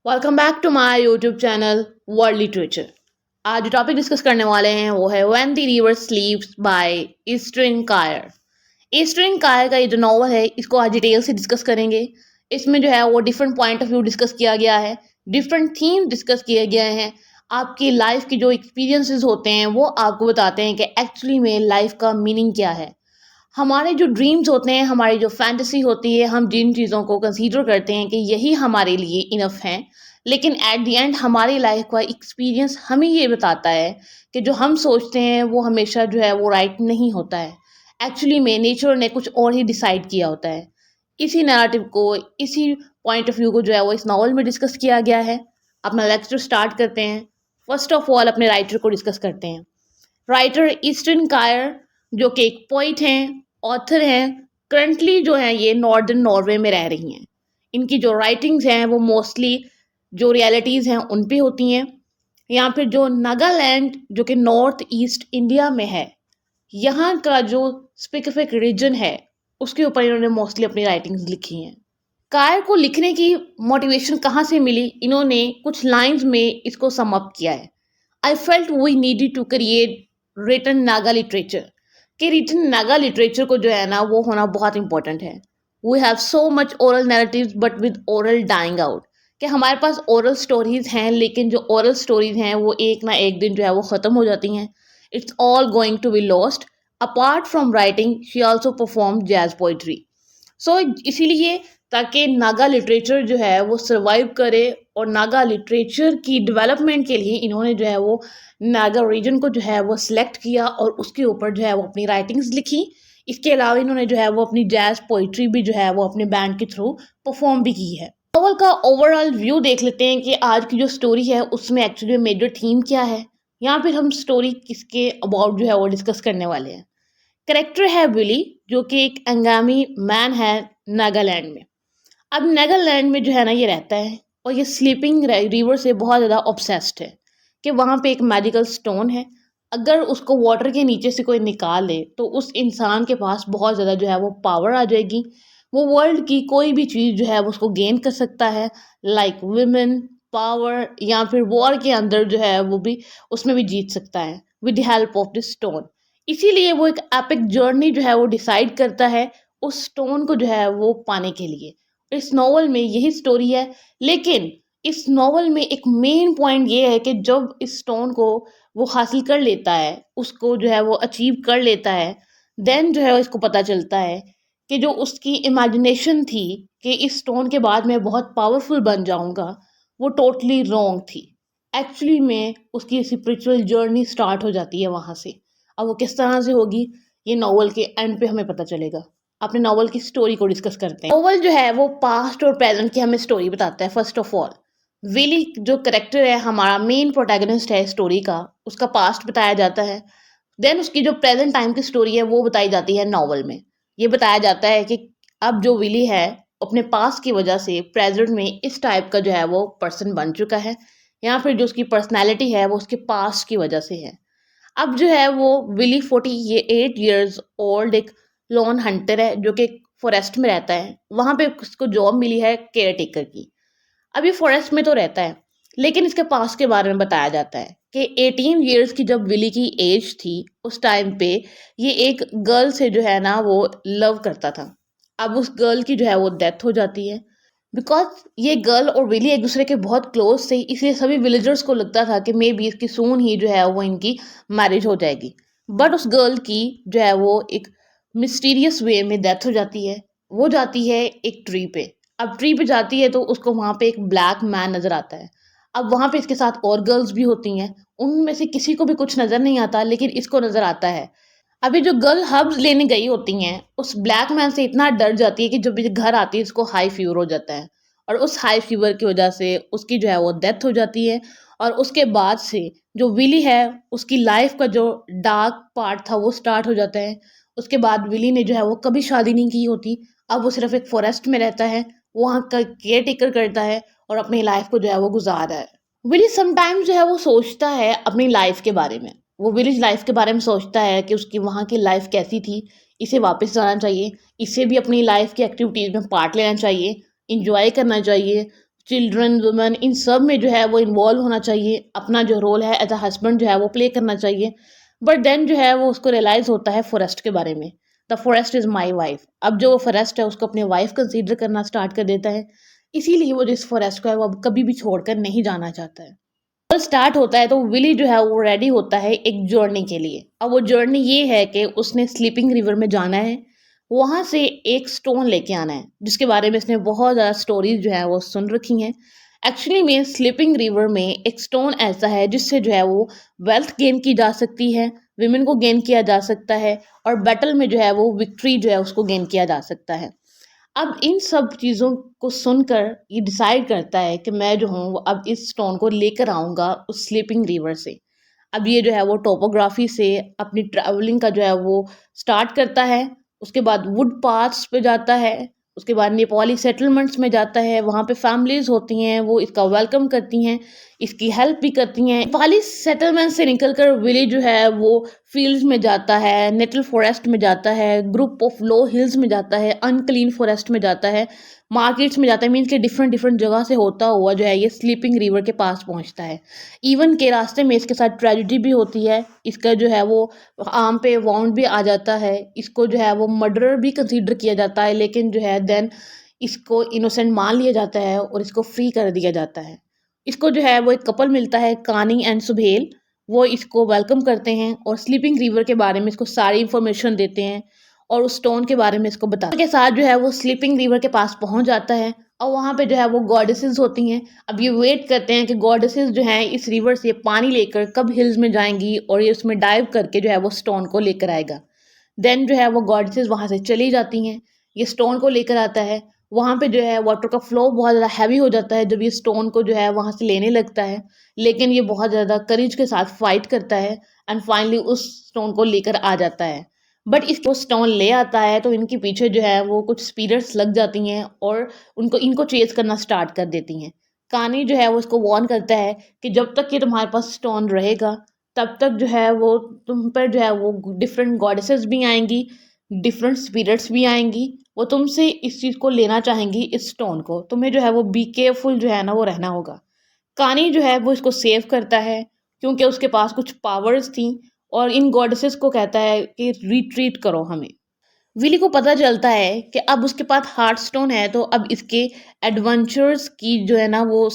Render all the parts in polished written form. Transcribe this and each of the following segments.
Welcome back to my YouTube channel world literature. आज जो topic discuss करने वाले हैं वो है when the river sleeps by Easterine Kire. Easterine Kire का ये जो नॉवल है इसको आज डिटेल से डिस्कस करेंगे। इसमें जो है वो different point of view discuss किया गया है, डिफरेंट थीम डिस्कस किए गए हैं। आपकी लाइफ के जो एक्सपीरियंसेस होते हैं वो आपको बताते हैं कि एक्चुअली में लाइफ का मीनिंग क्या है। हमारे जो ड्रीम्स होते हैं, हमारी जो फैंटेसी होती है, हम जिन चीज़ों को कंसीडर करते हैं कि यही हमारे लिए इनफ हैं, लेकिन एट द एंड हमारी लाइफ का एक्सपीरियंस हमें ये बताता है कि जो हम सोचते हैं वो हमेशा जो है वो राइट नहीं होता है। एक्चुअली में नेचर ने कुछ और ही डिसाइड किया होता है। इसी नैरेटिव को, इसी पॉइंट ऑफ व्यू को जो है वो इस नॉवल में डिस्कस किया गया है। अपना लेक्चर स्टार्ट करते हैं। फर्स्ट ऑफ ऑल अपने राइटर को डिस्कस करते हैं। राइटर ईस्टर्न कायर जो कि एक पोइट हैं, ऑथर हैं, करंटली जो हैं ये नॉर्दर्न नॉर्वे में रह रही हैं। इनकी जो राइटिंग्स हैं वो मोस्टली जो रियलिटीज़ हैं उन पे होती हैं, या फिर जो नागालैंड जो कि नॉर्थ ईस्ट इंडिया में है, यहाँ का जो स्पेसिफिक रीजन है उसके ऊपर इन्होंने मोस्टली अपनी राइटिंग्स लिखी हैं। कायर को लिखने की मोटिवेशन कहाँ से मिली, इन्होंने कुछ लाइंस में इसको सम अप किया है। I felt we needed to create written Naga literature. कि रिटन नागा लिटरेचर को जो है ना वो होना बहुत इंपॉर्टेंट है। We have so much oral narratives but with oral dying out. कि हमारे पास ओरल स्टोरीज हैं, लेकिन जो ओरल स्टोरीज हैं वो एक ना एक दिन जो है वो ख़त्म हो जाती हैं। It's all going to be lost. Apart from writing she also perform jazz poetry. So इसीलिए ताकि नागा लिटरेचर जो है वो सर्वाइव करे, और नागा लिटरेचर की डेवलपमेंट के लिए इन्होंने जो है वो नागा रीजन को जो है वो सिलेक्ट किया और उसके ऊपर जो है वो अपनी राइटिंग्स लिखी। इसके अलावा इन्होंने जो है वो अपनी जैज पोइट्री भी जो है वो अपने बैंड के थ्रू परफॉर्म भी की है। नॉवल का ओवरऑल व्यू देख लेते हैं कि आज की जो स्टोरी है उसमें एक्चुअली मेजर थीम क्या है, या फिर हम स्टोरी किसके अबाउट जो है वो डिस्कस करने वाले हैं। करेक्टर है विली, जो कि एक अंगामी मैन है नागालैंड में। अब नागालैंड में जो है ना ये रहता है, और ये स्लीपिंग रिवर से बहुत ज़्यादा ऑब्सेस्ड है कि वहाँ पे एक मैजिकल स्टोन है। अगर उसको वाटर के नीचे से कोई निकाल ले तो उस इंसान के पास बहुत ज़्यादा जो है वो पावर आ जाएगी। वो वर्ल्ड की कोई भी चीज़ जो है वो उसको गेन कर सकता है, लाइक वुमेन पावर, या फिर वॉर के अंदर जो है वो भी उसमें भी जीत सकता है with the help of this stone. इसीलिए वो एक एपिक जर्नी जो है वो डिसाइड करता है उस स्टोन को जो है वो पाने के लिए। इस नॉवल में यही स्टोरी है, लेकिन इस नॉवल में एक मेन पॉइंट ये है कि जब इस स्टोन को वो हासिल कर लेता है, उसको जो है वो अचीव कर लेता है, देन जो है इसको पता चलता है कि जो उसकी इमेजिनेशन थी कि इस स्टोन के बाद मैं बहुत पावरफुल बन जाऊंगा, वो टोटली रॉन्ग थी। एक्चुअली में उसकी स्पिरिचुअल जर्नी स्टार्ट हो जाती है वहाँ से। अब वो किस तरह से होगी ये नॉवल के एंड पे हमें पता चलेगा। अपने नॉवल की स्टोरी को डिस्कस करते हैं। नॉवल जो है वो पास्ट और प्रेजेंट की हमें स्टोरी बताता है। फर्स्ट ऑफ ऑल विली जो करेक्टर है, हमारा मेन प्रोटैगनिस्ट है स्टोरी का, उसका पास्ट बताया जाता है। देन उसकी जो प्रेजेंट टाइम की स्टोरी है वो बताई जाती है नॉवल में। ये बताया जाता है कि अब जो विली है अपने पास्ट की वजह से प्रेजेंट में इस टाइप का जो है वो पर्सन बन चुका है, या फिर जो उसकी पर्सनैलिटी है वो उसके पास्ट की वजह से है। अब जो है वो विली 48 ईयर्स ओल्ड एक लॉन हंटर है जो कि फॉरेस्ट में रहता है। वहाँ पे उसको जॉब मिली है केयर टेकर की। अब ये फॉरेस्ट में तो रहता है, लेकिन इसके पास के बारे में बताया जाता है कि 18 ईयर्स की जब विली की एज थी उस टाइम पे ये एक गर्ल से जो है ना वो लव करता था। अब उस गर्ल की जो है वो डेथ हो जाती है। बिकॉज ये गर्ल और विली एक दूसरे के बहुत क्लोज थे, इसलिए सभी विलेजर्स को लगता था कि मे बी इसकी सून ही जो है वो इनकी मैरिज हो जाएगी। बट उस गर्ल की जो है वो एक मिस्टीरियस वे में डेथ हो जाती है। वो जाती है एक ट्री पे। अब ट्री पे जाती है तो उसको वहाँ पे एक ब्लैक मैन नज़र आता है। अब वहाँ पे इसके साथ और गर्ल्स भी होती हैं, उनमें से किसी को भी कुछ नज़र नहीं आता, लेकिन इसको नज़र आता है। अभी जो गर्ल हर्ब्स लेने गई होती हैं उस ब्लैक मैन से इतना डर जाती है कि जब ये घर आती है उसको हाई फीवर हो जाता है, और उस हाई फीवर की वजह से उसकी जो है वो डेथ हो जाती है। और उसके बाद से जो विली है उसकी लाइफ का जो डार्क पार्ट था वो स्टार्ट हो जाता है। उसके बाद विली ने जो है वो कभी शादी नहीं की होती। अब वो सिर्फ एक फॉरेस्ट में रहता है, वहाँ का केयर टेकर करता है और अपनी लाइफ को जो है वो गुजार रहा है। विली समटाइम्स जो है वो सोचता है अपनी लाइफ के बारे में। वो विलेज लाइफ के बारे में सोचता है कि उसकी वहाँ की लाइफ कैसी थी, इसे वापस जाना चाहिए, इसे भी अपनी लाइफ की एक्टिविटीज़ में पार्ट लेना चाहिए, इंजॉय करना चाहिए, चिल्ड्रन, वुमेन, इन सब में जो है वो इन्वॉल्व होना चाहिए, अपना जो रोल है एज अ हस्बैंड जो है वो प्ले करना चाहिए। बट देन जो है वो उसको रियलाइज होता है फॉरेस्ट के बारे में, the forest is my wife. अब जो वो फॉरेस्ट है उसको अपनी वाइफ कंसीडर करना स्टार्ट कर देता है, इसीलिए वो जिस फॉरेस्ट को है वो अब कभी भी छोड़कर नहीं जाना चाहता है। तो स्टार्ट होता है तो विली जो है वो रेडी होता है एक जर्नी के लिए। अब वो जर्नी ये है कि उसने स्लीपिंग रिवर में जाना है, वहां से एक स्टोन लेके आना है जिसके बारे में इसने बहुत ज़्यादा स्टोरीज जो है वो सुन रखी हैं। एक्चुअली में स्लीपिंग रिवर में एक स्टोन ऐसा है जिससे जो है वो वेल्थ गेन की जा सकती है, विमेन को गेन किया जा सकता है, और बैटल में जो है वो विक्ट्री जो है उसको गेन किया जा सकता है। अब इन सब चीज़ों को सुनकर ये डिसाइड करता है कि मैं जो हूँ वो अब इस स्टोन को लेकर आऊँगा उस स्लीपिंग रिवर से। अब ये जो है वो टोपोग्राफी से अपनी ट्रैवलिंग का जो है वो स्टार्ट करता है, उसके बाद वुड पाथ्स पे जाता है, उसके बाद नेपाली सेटलमेंट्स में जाता है, वहाँ पे फैमिलीज़ होती हैं, वो इसका वेलकम करती हैं, इसकी हेल्प भी करती हैं। नेपाली सेटलमेंट से निकलकर विलेज जो है वो फील्ड्स में जाता है, नेटल फॉरेस्ट में जाता है, ग्रुप ऑफ लो हिल्स में जाता है, अनक्लीन फॉरेस्ट में जाता है, मार्केट्स में जाता है, मीन्स के डिफरेंट डिफरेंट जगह से होता हुआ जो है ये स्लीपिंग रिवर के पास पहुंचता है। इवन के रास्ते में इसके साथ ट्रेजिडी भी होती है, इसका जो है वो आर्म पे वाउंड भी आ जाता है, इसको जो है वो मर्डरर भी कंसीडर किया जाता है, लेकिन जो है देन इसको इनोसेंट मान लिया जाता है और इसको फ्री कर दिया जाता है। इसको जो है वो एक कपल मिलता है, कानी एंड सुबेल, वो इसको वेलकम करते हैं और स्लीपिंग रिवर के बारे में इसको सारी इंफॉर्मेशन देते हैं और उस स्टोन के बारे में इसको बताते हैं। के साथ जो है वो स्लीपिंग रिवर के पास पहुंच जाता है और वहाँ पे जो है वो गॉडेसेस होती हैं। अब ये वेट करते हैं कि गॉडेसेस जो हैं इस रिवर से पानी लेकर कब हिल्स में जाएंगी और ये उसमें डाइव करके जो है वो स्टोन को लेकर आएगा। देन जो है वो गॉडेसेस वहाँ से चली जाती हैं, ये स्टोन को लेकर आता है। वहाँ पे जो है वाटर का फ्लो बहुत ज़्यादा हैवी हो जाता है जब ये स्टोन को जो है वहाँ से लेने लगता है, लेकिन ये बहुत ज़्यादा करेज के साथ फाइट करता है एंड फाइनली उस स्टोन को लेकर आ जाता है। बट इसको स्टोन ले आता है तो इनके पीछे जो है वो कुछ स्पिरिट्स लग जाती हैं और उनको इनको चेज करना स्टार्ट कर देती हैं। कहानी जो है वो इसको वार्न करता है कि जब तक कि तुम्हारे पास स्टोन रहेगा तब तक जो है वो तुम पर जो है वो डिफरेंट गॉडेसेस भी आएंगी, डिफरेंट स्पिरिट्स भी आएंगी, वो तुमसे इस चीज़ को लेना चाहेंगी, इस स्टोन को। तुम्हें जो है वो बी केयरफुल जो है ना वो रहना होगा। कानी जो है वो इसको सेव करता है क्योंकि उसके पास कुछ पावर्स थी और इन गॉडेसेस को कहता है कि रिट्रीट करो हमें। विली को पता चलता है कि अब उसके पास हार्ट स्टोन है तो अब इसके एडवेंचर्स की जो है ना वो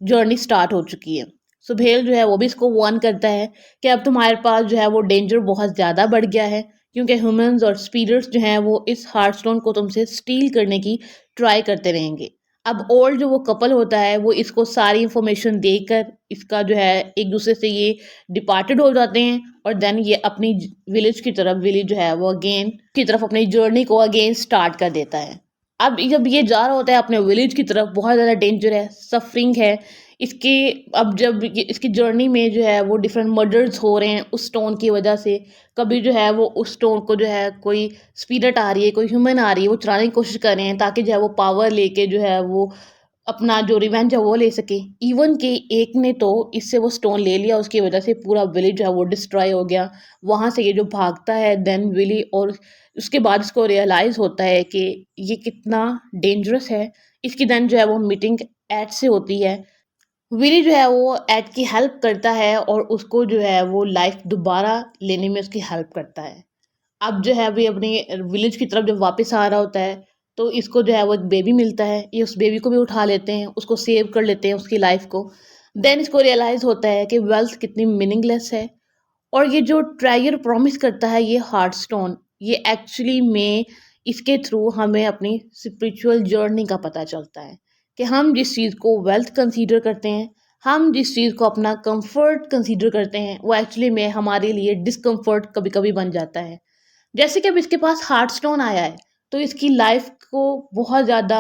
जर्नी स्टार्ट हो चुकी है। सुहेल जो है वो भी इसको वार्न करता है कि अब तुम्हारे पास जो है वो डेंजर बहुत ज़्यादा बढ़ गया है क्योंकि ह्यूमंस और स्पिरिट्स जो हैं वो इस हार्ट स्टोन को तुमसे स्टील करने की ट्राई करते रहेंगे। अब ओल्ड जो वो कपल होता है वो इसको सारी इंफॉर्मेशन देकर इसका जो है एक दूसरे से ये डिपार्टेड हो जाते हैं और देन ये अपनी विलेज की तरफ विलेज जो है वो अगेन की तरफ अपनी जर्नी को अगेन स्टार्ट कर देता है। अब जब ये जा रहा होता है अपने विलेज की तरफ, बहुत ज़्यादा डेंजर है, सफरिंग है इसके। अब जब इसकी जर्नी में जो है वो डिफरेंट मर्डर्स हो रहे हैं उस स्टोन की वजह से, कभी जो है वो उस स्टोन को जो है कोई स्पिरिट आ रही है, कोई ह्यूमन आ रही है, वो चुराने की कोशिश कर रहे हैं ताकि जो है वो पावर लेके जो है वो अपना जो रिवेंज है वो ले सके। इवन के एक ने तो इससे वो स्टोन ले लिया, उसकी वजह से पूरा विलेज जो है वो डिस्ट्रॉय हो गया। वहाँ से ये जो भागता है देन विली, और उसके बाद इसको रियलाइज़ होता है कि ये कितना डेंजरस है। इसकी देन जो है वो मीटिंग एड से होती है। विली जो है वो एड की हेल्प करता है और उसको जो है वो लाइफ दोबारा लेने में उसकी हेल्प करता है। अब जो है अभी अपने विलेज की तरफ जब वापस आ रहा होता है तो इसको जो है वो एक बेबी मिलता है, ये उस बेबी को भी उठा लेते हैं, उसको सेव कर लेते हैं उसकी लाइफ को। देन इसको रियलाइज़ होता है कि वेल्थ कितनी मीनिंगलेस है और ये जो ट्रायर प्रॉमिस करता है ये हार्ट स्टोन, ये एक्चुअली में इसके थ्रू हमें अपनी स्पिरिचुअल जर्नी का पता चलता है कि हम जिस चीज़ को वेल्थ कंसीडर करते हैं, हम जिस चीज़ को अपना कंफर्ट कंसीडर करते हैं, वो एक्चुअली में हमारे लिए डिसकंफर्ट कभी कभी बन जाता है। जैसे कि अब इसके पास हार्ट स्टोन आया है तो इसकी लाइफ को बहुत ज़्यादा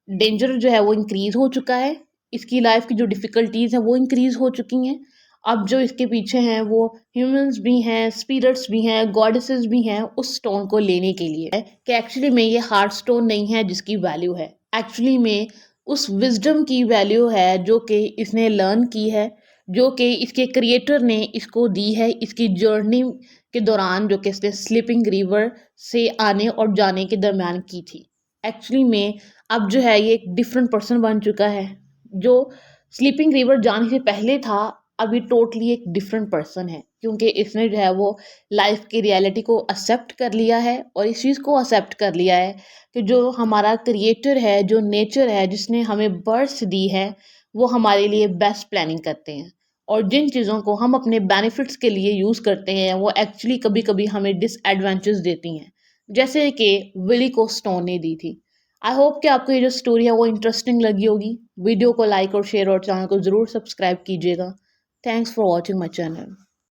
डेंजर जो है वो इंक्रीज हो चुका है, इसकी लाइफ की जो डिफ़िकल्टीज़ हैं वो इंक्रीज हो चुकी हैं। अब जो इसके पीछे हैं वो ह्यूमंस भी हैं, स्पिरिट्स भी हैं, गॉडेसेस भी हैं उस स्टोन को लेने के लिए, कि एक्चुअली में ये हार्ट स्टोन नहीं है जिसकी वैल्यू है, एक्चुअली में उस विजडम की वैल्यू है जो कि इसने लर्न की है, जो कि इसके क्रिएटर ने इसको दी है इसकी जर्नी के दौरान, जो कि इसने स्लीपिंग रिवर से आने और जाने के दरमियान की थी। एक्चुअली में अब जो है ये एक डिफरेंट पर्सन बन चुका है। जो स्लीपिंग रिवर जाने से पहले था, अभी टोटली एक डिफरेंट पर्सन है, क्योंकि इसने जो है वो लाइफ की रियलिटी को एक्सेप्ट कर लिया है और इस चीज़ को एक्सेप्ट कर लिया है कि जो हमारा क्रिएटर है, जो नेचर है, जिसने हमें बर्थ दी है, वो हमारे लिए बेस्ट प्लानिंग करते हैं। और जिन चीज़ों को हम अपने बेनिफिट्स के लिए यूज़ करते हैं, वो एक्चुअली कभी कभी हमें डिसएडवेंचर्स देती हैं, जैसे कि विली को स्टोन ने दी थी। आई होप कि आपको ये जो स्टोरी है वो इंटरेस्टिंग लगी होगी। वीडियो को लाइक और शेयर और चैनल को ज़रूर सब्सक्राइब कीजिएगा। Thanks for watching my channel.